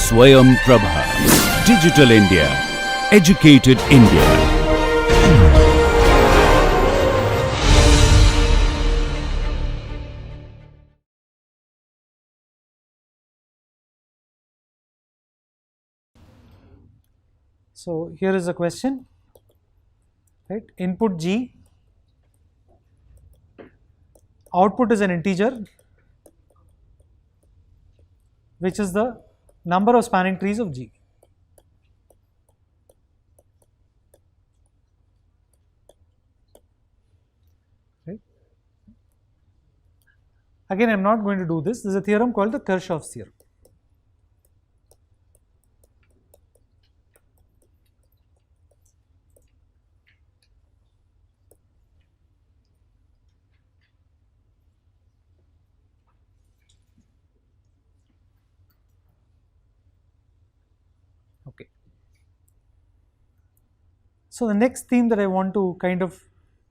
Swayam Prabha. Digital India. Educated India. So here is a question, right? Input G, output is an integer, which is the number of spanning trees of G. Right? Again, I am not going to do this. This is a theorem called the Kirchhoff's theorem. Okay. So the next theme that I want to kind of,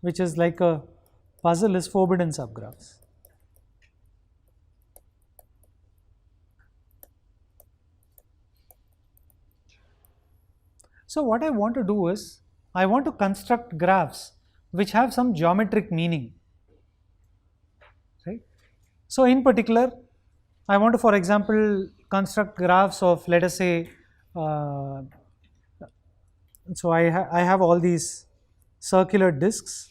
which is like a puzzle, is forbidden subgraphs. So what I want to do is, I want to construct graphs which have some geometric meaning, right? So in particular, I want to, for example, construct graphs of, let us say, so I have all these circular disks,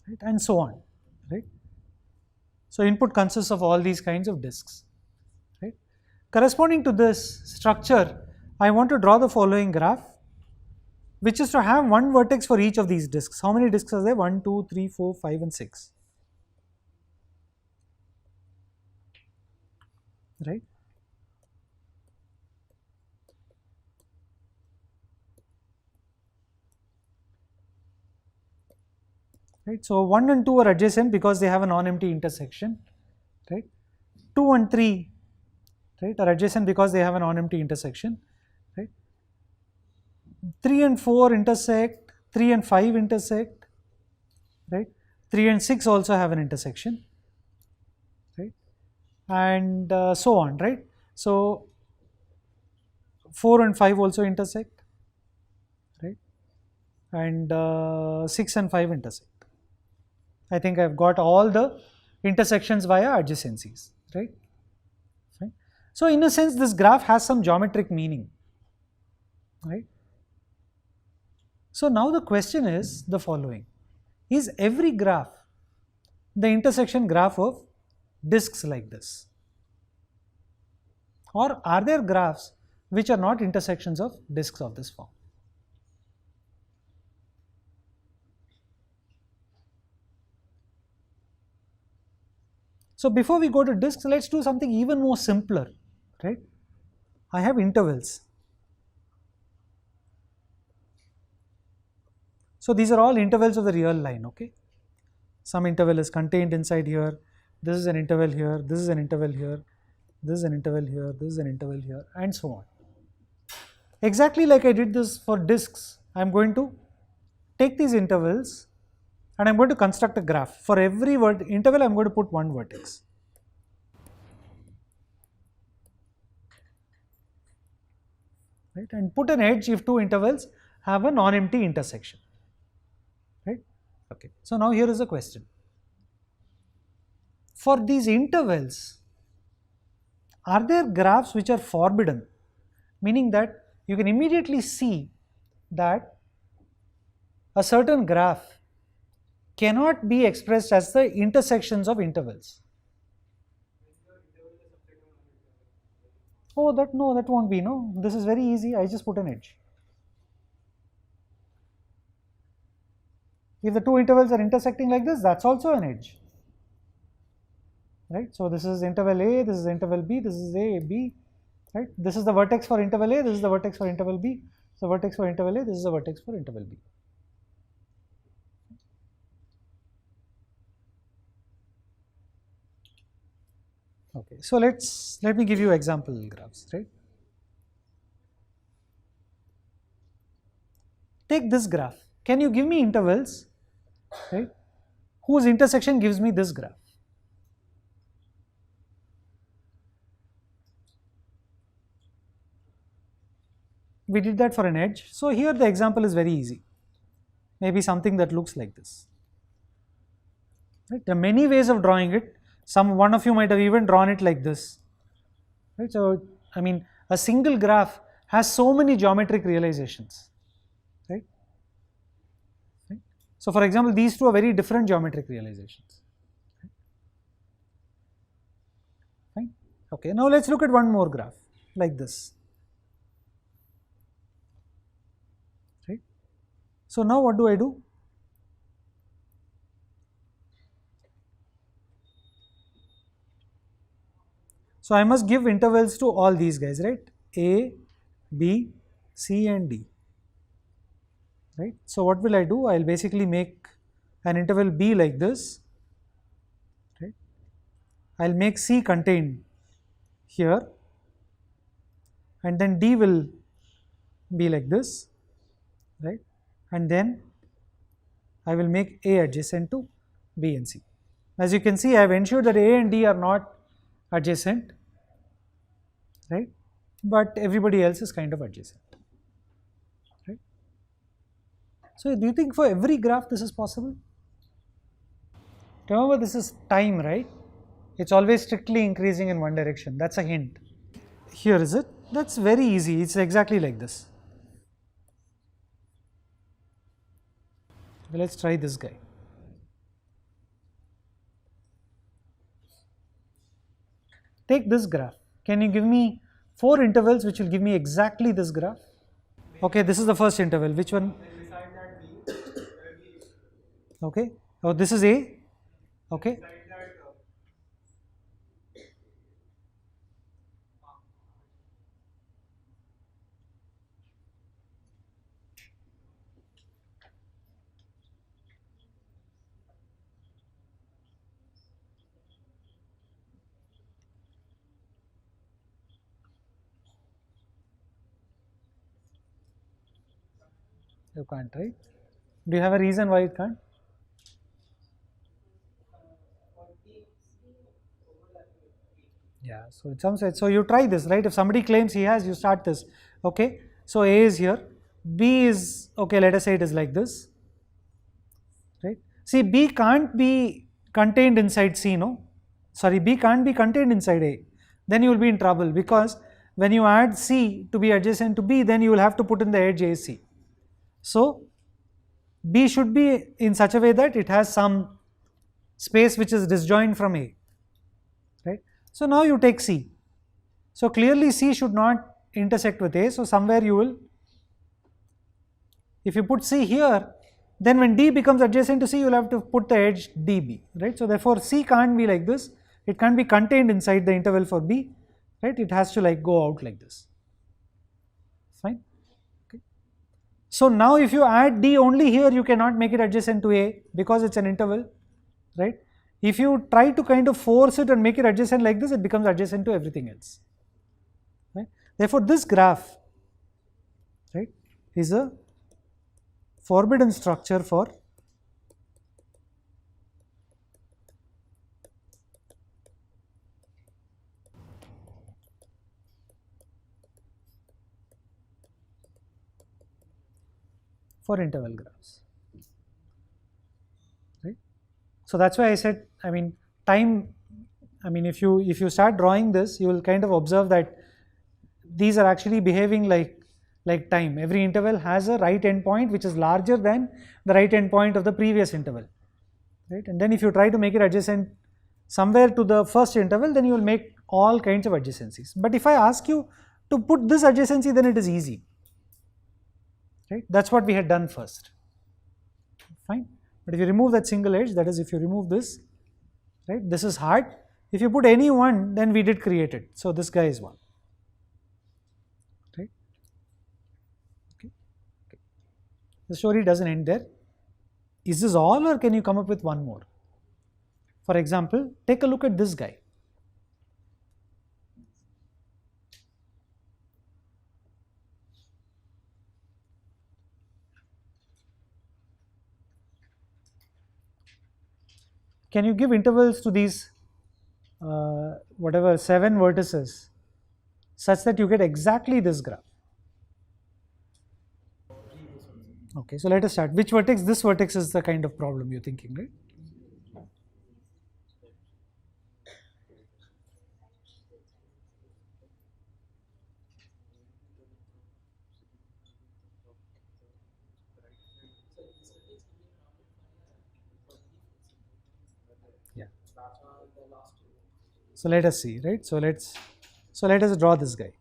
right, and so on, right? So input consists of all these kinds of disks, right? Corresponding to this structure, I want to draw the following graph, which is to have one vertex for each of these disks. How many disks are there? 1, 2, 3, 4, 5 and 6. Right? Right. So 1 and 2 are adjacent because they have a non-empty intersection. Right. 2 and 3, right, are adjacent because they have a non-empty intersection. Right. 3 and 4 intersect. 3 and 5 intersect. Right. 3 and 6 also have an intersection. Right. And so on. Right. So 4 and 5 also intersect. Right. And 6 and 5 intersect. I think I've got all the intersections via adjacencies, right? Fine. So in a sense, this graph has some geometric meaning, right? So now the question is the following: is every graph the intersection graph of disks like this? Or are there graphs which are not intersections of disks of this form? So before we go to disks, let's do something even more simpler, right? I have intervals. So these are all intervals of the real line, okay? Some interval is contained inside here. This is an interval here. This is an interval here. This is an interval here. This is an interval here, and so on. Exactly like I did this for disks, I am going to take these intervals and I am going to construct a graph. For every interval, I am going to put one vertex. Right? And put an edge if two intervals have a non-empty intersection. Right? Okay. So now here is a question. For these intervals, are there graphs which are forbidden? Meaning that you can immediately see that a certain graph cannot be expressed as the intersections of intervals. Oh, that won't be, no. This is very easy. I just put an edge. If the two intervals are intersecting like this, that's also an edge. Right? So this is interval A, this is interval B, this is A, B. Right? This is the vertex for interval A, this is the vertex for interval B. So vertex for interval A, this is the vertex for interval B. Okay, so let me give you example graphs, right? Take this graph. Can you give me intervals, right, whose intersection gives me this graph. We did that for an edge. So here the example is very easy. Maybe something that looks like this. Right? There are many ways of drawing it. One of you might have even drawn it like this. Right? So I mean, a single graph has so many geometric realizations. Right? Right? So for example, these two are very different geometric realizations. Right? Okay, now let's look at one more graph like this. Right? So now what do I do? So I must give intervals to all these guys, right? A, B, C and D. Right? So what will I do? I'll basically make an interval B like this. Right? I'll make C contained here, and then D will be like this, right? And then I will make A adjacent to B and C. As you can see, I have ensured that A and D are not adjacent, right? But everybody else is kind of adjacent, right? So do you think for every graph this is possible? Remember, this is time, right? It's always strictly increasing in one direction. That's a hint. Here is it. That's very easy. It's exactly like this. Let's try this guy. Take this graph. Can you give me 4 intervals which will give me exactly this graph? Okay, this is the first interval. Which one? Okay. Oh, this is A. Okay. You can't, right? Do you have a reason why it can't? Yeah, so it sounds like, so you try this, right? If somebody claims he has, you start this. Okay, so A is here, B is, okay, let us say it is like this, right? See, B can't be contained inside C, no? Sorry, B can't be contained inside A. Then you will be in trouble, because when you add C to be adjacent to B, then you will have to put in the edge AC. So B should be in such a way that it has some space which is disjoint from A, right? So now you take C. So clearly C should not intersect with A. So somewhere you will, if you put C here, then when D becomes adjacent to C, you will have to put the edge DB, right? So therefore C can't be like this. It can't be contained inside the interval for B, right? It has to like go out like this. Fine. Okay. So now if you add D only here, you cannot make it adjacent to A because it's an interval, right? If you try to kind of force it and make it adjacent like this, it becomes adjacent to everything else. Right? Therefore, this graph, right, is a forbidden structure for interval graphs. Right? So that's why I said, I mean, time. I mean, if you start drawing this, you will kind of observe that these are actually behaving like time. Every interval has a right endpoint which is larger than the right endpoint of the previous interval, right? And then if you try to make it adjacent somewhere to the first interval, then you will make all kinds of adjacencies. But if I ask you to put this adjacency, then it is easy, right? That's what we had done first. Fine. But if you remove that single edge, that is, if you remove this, right, this is hard. If you put any one, then we did create it. So this guy is one. Right? Okay. Okay. The story doesn't end there. Is this all, or can you come up with one more? For example, take a look at this guy. can you give intervals to these whatever 7 vertices such that you get exactly this graph? Okay, so let us start. Which vertex? This vertex is the kind of problem you're thinking, right? Yeah. So let us see, right? So let us draw this guy.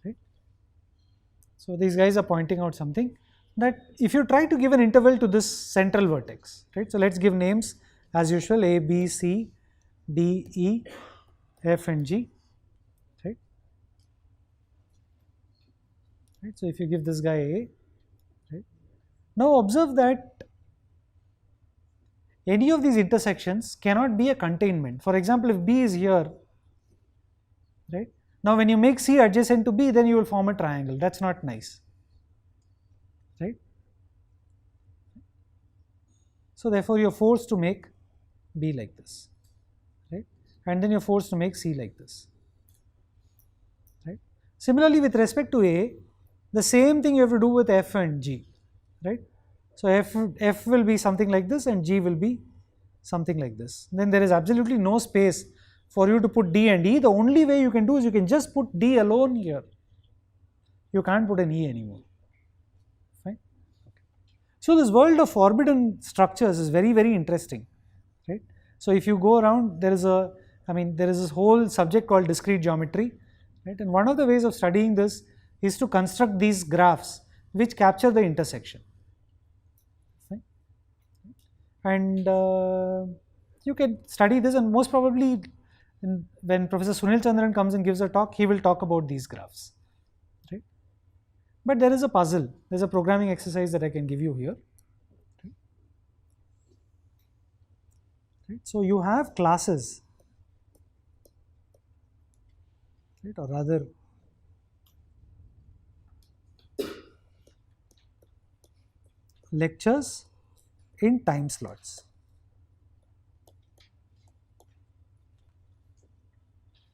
Right? So these guys are pointing out something, that if you try to give an interval to this central vertex, right? So let's give names as usual: A, B, C, D, E, F, and G. Right? Right? So if you give this guy A, right? Now observe that any of these intersections cannot be a containment. For example, if B is here, right? Now when you make C adjacent to B, then you will form a triangle. That's not nice, right? So therefore you're forced to make B like this, right? And then you're forced to make C like this, right? Similarly, with respect to A, the same thing you have to do with F and G, right? So F will be something like this and G will be something like this. Then there is absolutely no space for you to put D and E. The only way you can do is you can just put D alone here. You can't put an E anymore. Fine. Okay. So this world of forbidden structures is very, very interesting, right? So if you go around, there is this whole subject called discrete geometry, right? And one of the ways of studying this is to construct these graphs which capture the intersection. Fine. And you can study this, and most probably when Professor Sunil Chandran comes and gives a talk, he will talk about these graphs, right? But there is a puzzle, there is a programming exercise that I can give you here. Right? So you have classes, right? Or rather lectures in time slots.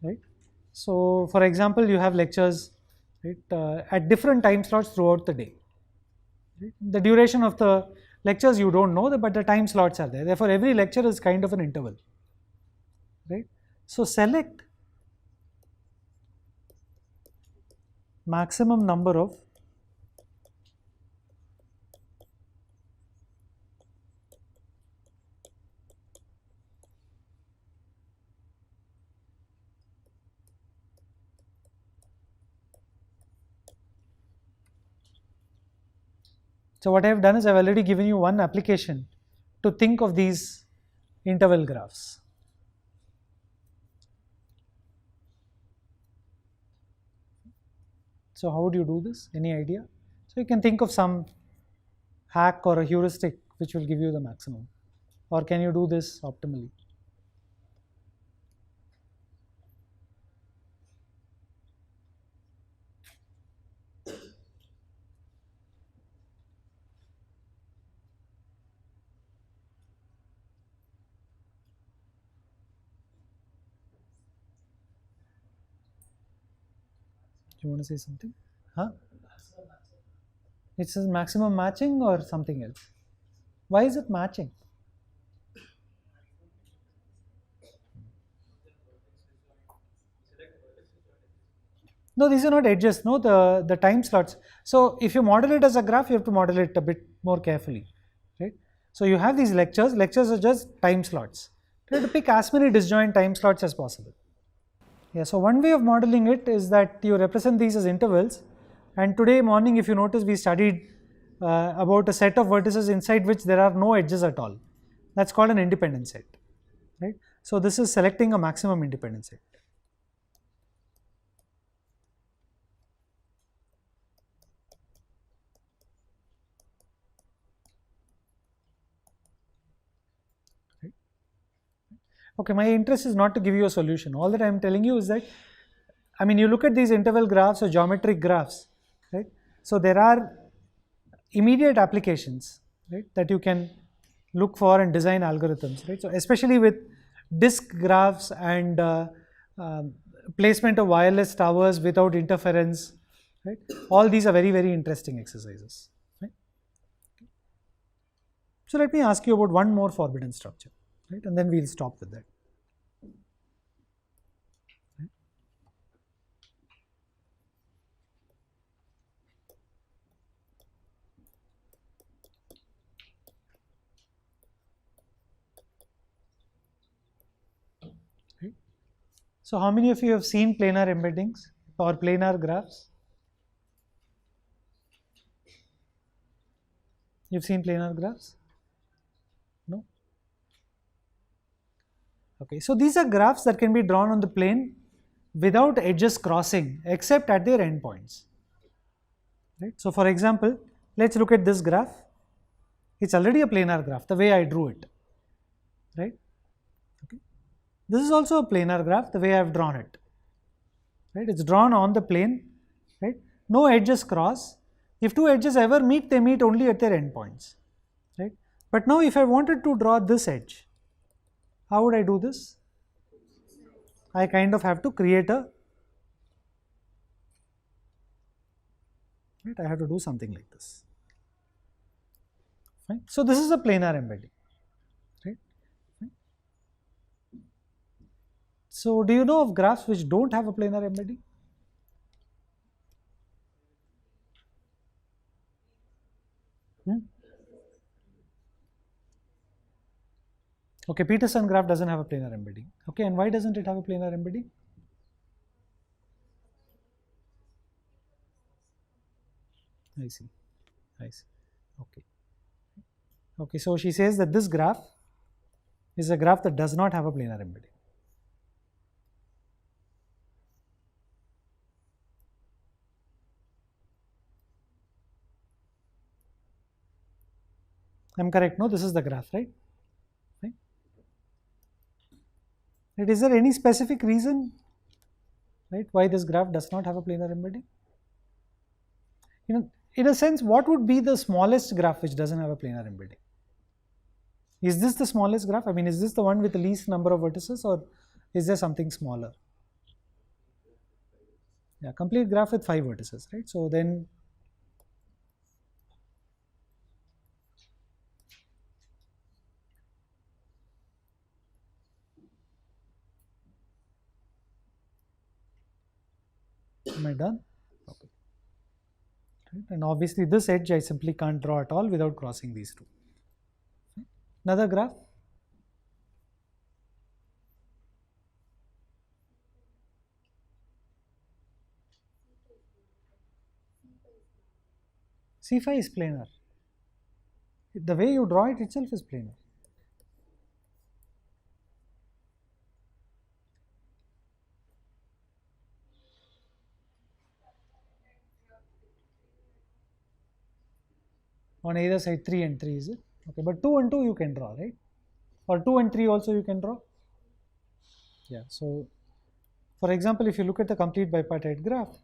Right? So for example, you have lectures, right, at different time slots throughout the day. Right? The duration of the lectures you don't know, but the time slots are there. Therefore, every lecture is kind of an interval. Right? So select maximum number of So what I have done is I have already given you one application to think of these interval graphs. So how would you do this? Any idea? So you can think of some hack or a heuristic which will give you the maximum. Or can you do this optimally? Do you want to say something? Huh? It says maximum matching or something else? Why is it matching? No, these are not edges, no, the time slots. So if you model it as a graph, you have to model it a bit more carefully, right? So you have these lectures are just time slots. You have to pick as many disjoint time slots as possible. Yeah, so one way of modeling it is that you represent these as intervals, and today morning, if you notice, we studied about a set of vertices inside which there are no edges at all. That's called an independent set, right? So this is selecting a maximum independent set. Okay, my interest is not to give you a solution. All that I am telling you is that, I mean, you look at these interval graphs or geometric graphs, right? So there are immediate applications, right, that you can look for and design algorithms, right. So especially with disk graphs and placement of wireless towers without interference, right. All these are very, very interesting exercises, right. So let me ask you about one more forbidden structure, right, and then we'll stop with that. Right. So how many of you have seen planar embeddings or planar graphs? You've seen planar graphs? No? Okay, so these are graphs that can be drawn on the plane without edges crossing except at their endpoints. Right? So for example, let's look at this graph. It's already a planar graph, the way I drew it. Right? Okay. This is also a planar graph, the way I've drawn it. Right? It's drawn on the plane. Right? No edges cross. If two edges ever meet, they meet only at their endpoints. Right? But now if I wanted to draw this edge, how would I do this? I kind of have to create a, right, I have to do something like this. Fine. So this is a planar embedding, right? Fine. So do you know of graphs which don't have a planar embedding? Okay, Peterson graph doesn't have a planar embedding. Okay, and why doesn't it have a planar embedding? I see. Okay. Okay, so she says that this graph is a graph that does not have a planar embedding. I'm correct, no? This is the graph, right? Right? Is there any specific reason, right, why this graph does not have a planar embedding? You know, in a sense, what would be the smallest graph which doesn't have a planar embedding? Is this the smallest graph? I mean, is this the one with the least number of vertices, or is there something smaller? Yeah, complete graph with 5 vertices, right? So then am I done? Okay. Right. And obviously this edge I simply can't draw at all without crossing these two. Another graph. C5 is planar. The way you draw it itself is planar. On either side 3 and 3, is it? Okay, but 2 and 2 you can draw, right? Or 2 and 3 also you can draw? Yeah, so for example, if you look at the complete bipartite graph,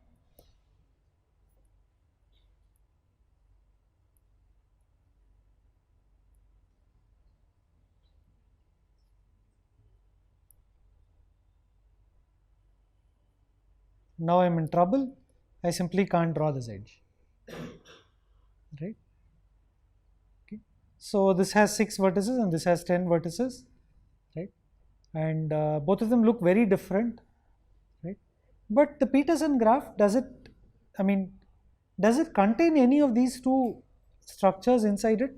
now I am in trouble. I simply can't draw this edge, right? Okay. So this has 6 vertices and this has 10 vertices, right? And both of them look very different, right? But the Peterson graph, does it, I mean, does it contain any of these two structures inside it?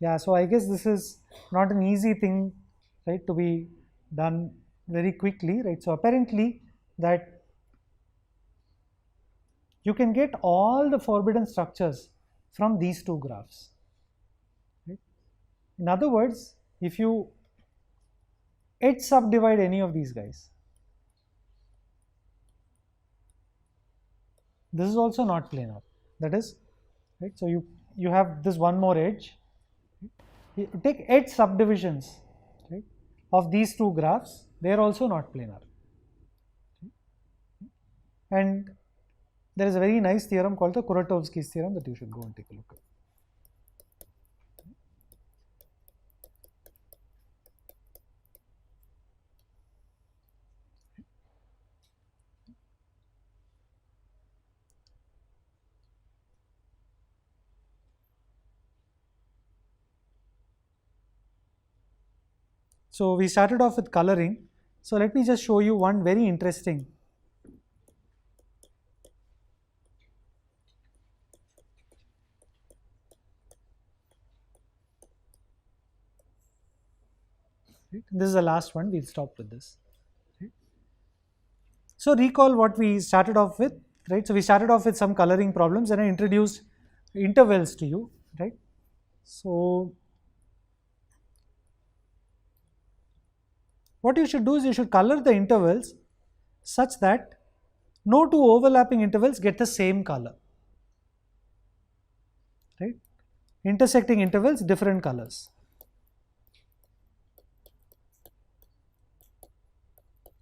Yeah, so I guess this is not an easy thing, right, to be done very quickly, right? So apparently that you can get all the forbidden structures from these two graphs. Right? In other words, if you edge subdivide any of these guys, this is also not planar. That is, right? So you have this one more edge. You take edge subdivisions, right, of these two graphs. They are also not planar. And there is a very nice theorem called the Kuratowski's theorem that you should go and take a look at. So we started off with coloring. So let me just show you one very interesting. Right? This is the last one. We'll stop with this. Right? So recall what we started off with, right? So we started off with some coloring problems and I introduced intervals to you, right? So what you should do is you should color the intervals such that no two overlapping intervals get the same color, right? Intersecting intervals, different colors.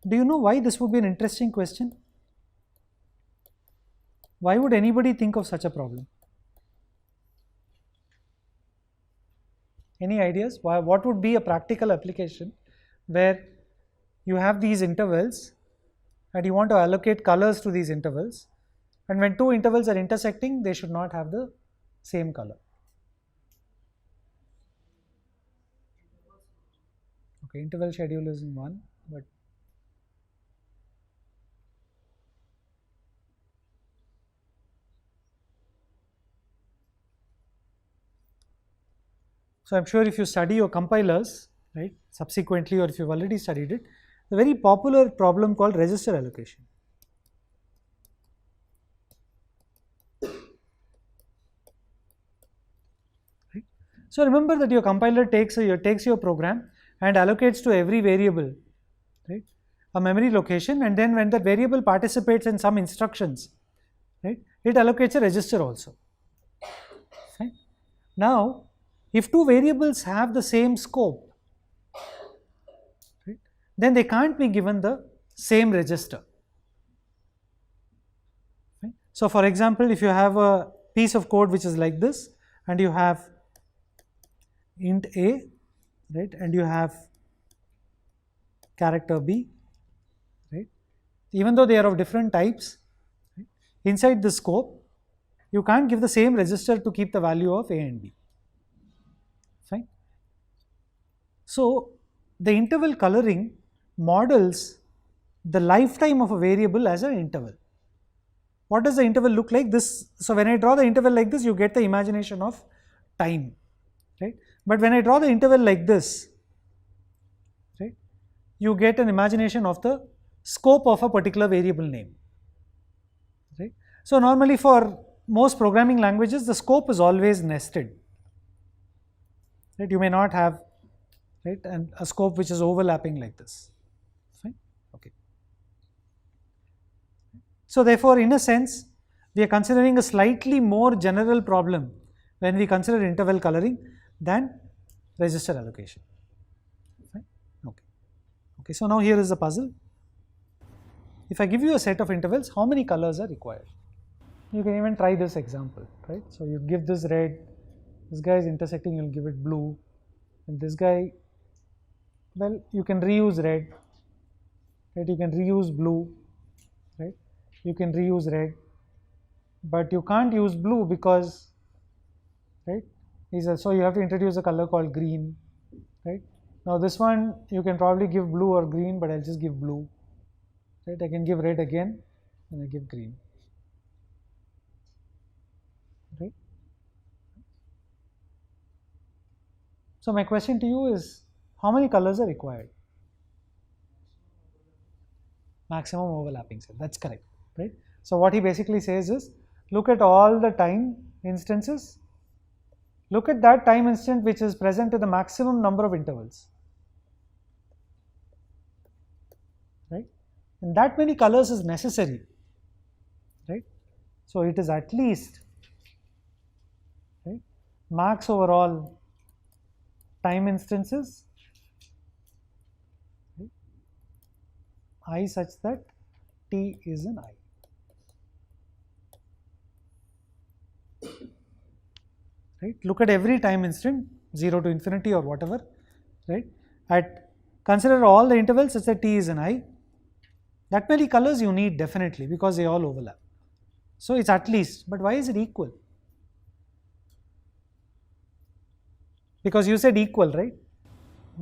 Do you know why this would be an interesting question? Why would anybody think of such a problem? Any ideas? Why, what would be a practical application where you have these intervals and you want to allocate colors to these intervals, and when two intervals are intersecting, they should not have the same color? Okay, interval schedule is in one, but so I'm sure if you study your compilers, right, subsequently, or if you've already studied it, a very popular problem called register allocation. Right? So remember that your compiler takes your program and allocates to every variable, right, a memory location, and then when that variable participates in some instructions, right, it allocates a register also. Right? Now, if two variables have the same scope, right, then they can't be given the same register. Right? So for example, if you have a piece of code which is like this, and you have int a, right, and you have character b, right, even though they are of different types, right, inside the scope, you can't give the same register to keep the value of a and b. Fine. So the interval coloring models the lifetime of a variable as an interval. What does the interval look like? This. So when I draw the interval like this, you get the imagination of time, right? But when I draw the interval like this, right, you get an imagination of the scope of a particular variable name, right? So normally for most programming languages, the scope is always nested. Right? You may not have, right, and a scope which is overlapping like this. Fine. Okay. So therefore, in a sense, we are considering a slightly more general problem when we consider interval coloring than register allocation. Fine. Okay. Okay. So now here is the puzzle. If I give you a set of intervals, how many colors are required? You can even try this example, right? So you give this red. This guy is intersecting, you'll give it blue, and this guy, well, you can reuse red, right? You can reuse blue, right? You can reuse red, but you can't use blue because, right? So you have to introduce a color called green, right? Now this one you can probably give blue or green, but I'll just give blue, right? I can give red again, and I give green, right? So my question to you is, how many colors are required? Maximum overlapping set. That's correct, right? So what he basically says is, look at all the time instances. Look at that time instant which is present to the maximum number of intervals, right? And that many colors is necessary, right? So it is at least, right, max over all time instances, right, I such that t is an I. Right? Look at every time instant, 0 to infinity or whatever, right? Consider all the intervals such that t is an I. That many colors you need definitely because they all overlap. So it's at least, but why is it equal? Because you said equal, right?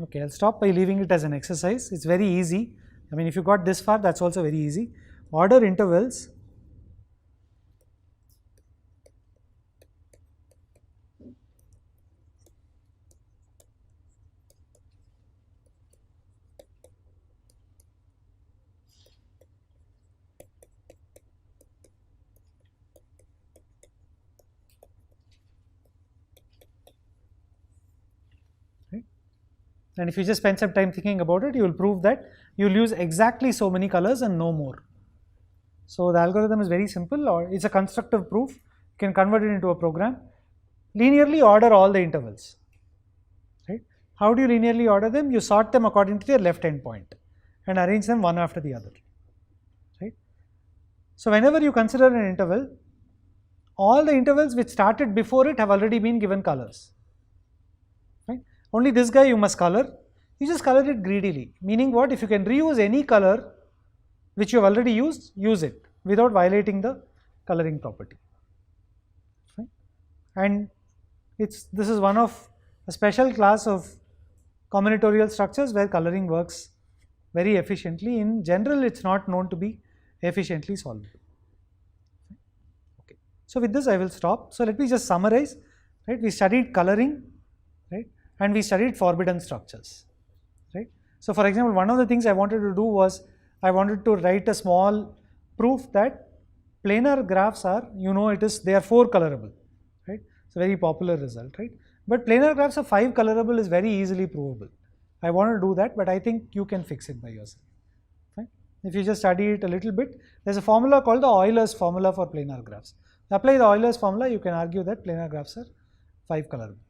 Okay, I'll stop by leaving it as an exercise. It's very easy. I mean, if you got this far, that's also very easy. Order intervals and if you just spend some time thinking about it, you will prove that you will use exactly so many colors and no more. So the algorithm is very simple, or it's a constructive proof. You can convert it into a program. Linearly order all the intervals. Right? How do you linearly order them? You sort them according to their left endpoint and arrange them one after the other. Right? So whenever you consider an interval, all the intervals which started before it have already been given colors. Right? Only this guy you must color. You just color it greedily. Meaning what? If you can reuse any color which you have already used, use it without violating the coloring property. Right? And this is one of a special class of combinatorial structures where coloring works very efficiently. In general, it's not known to be efficiently solvable. Okay. So with this I will stop. So let me just summarize. Right? We studied coloring, right? And we studied forbidden structures. Right? So for example, one of the things I wanted to do was I wanted to write a small proof that planar graphs are, they are 4 colorable. Right? It's a very popular result, right? But planar graphs of 5 colorable is very easily provable. I want to do that, but I think you can fix it by yourself. Right? If you just study it a little bit, there's a formula called the Euler's formula for planar graphs. Apply the Euler's formula, you can argue that planar graphs are 5 colorable.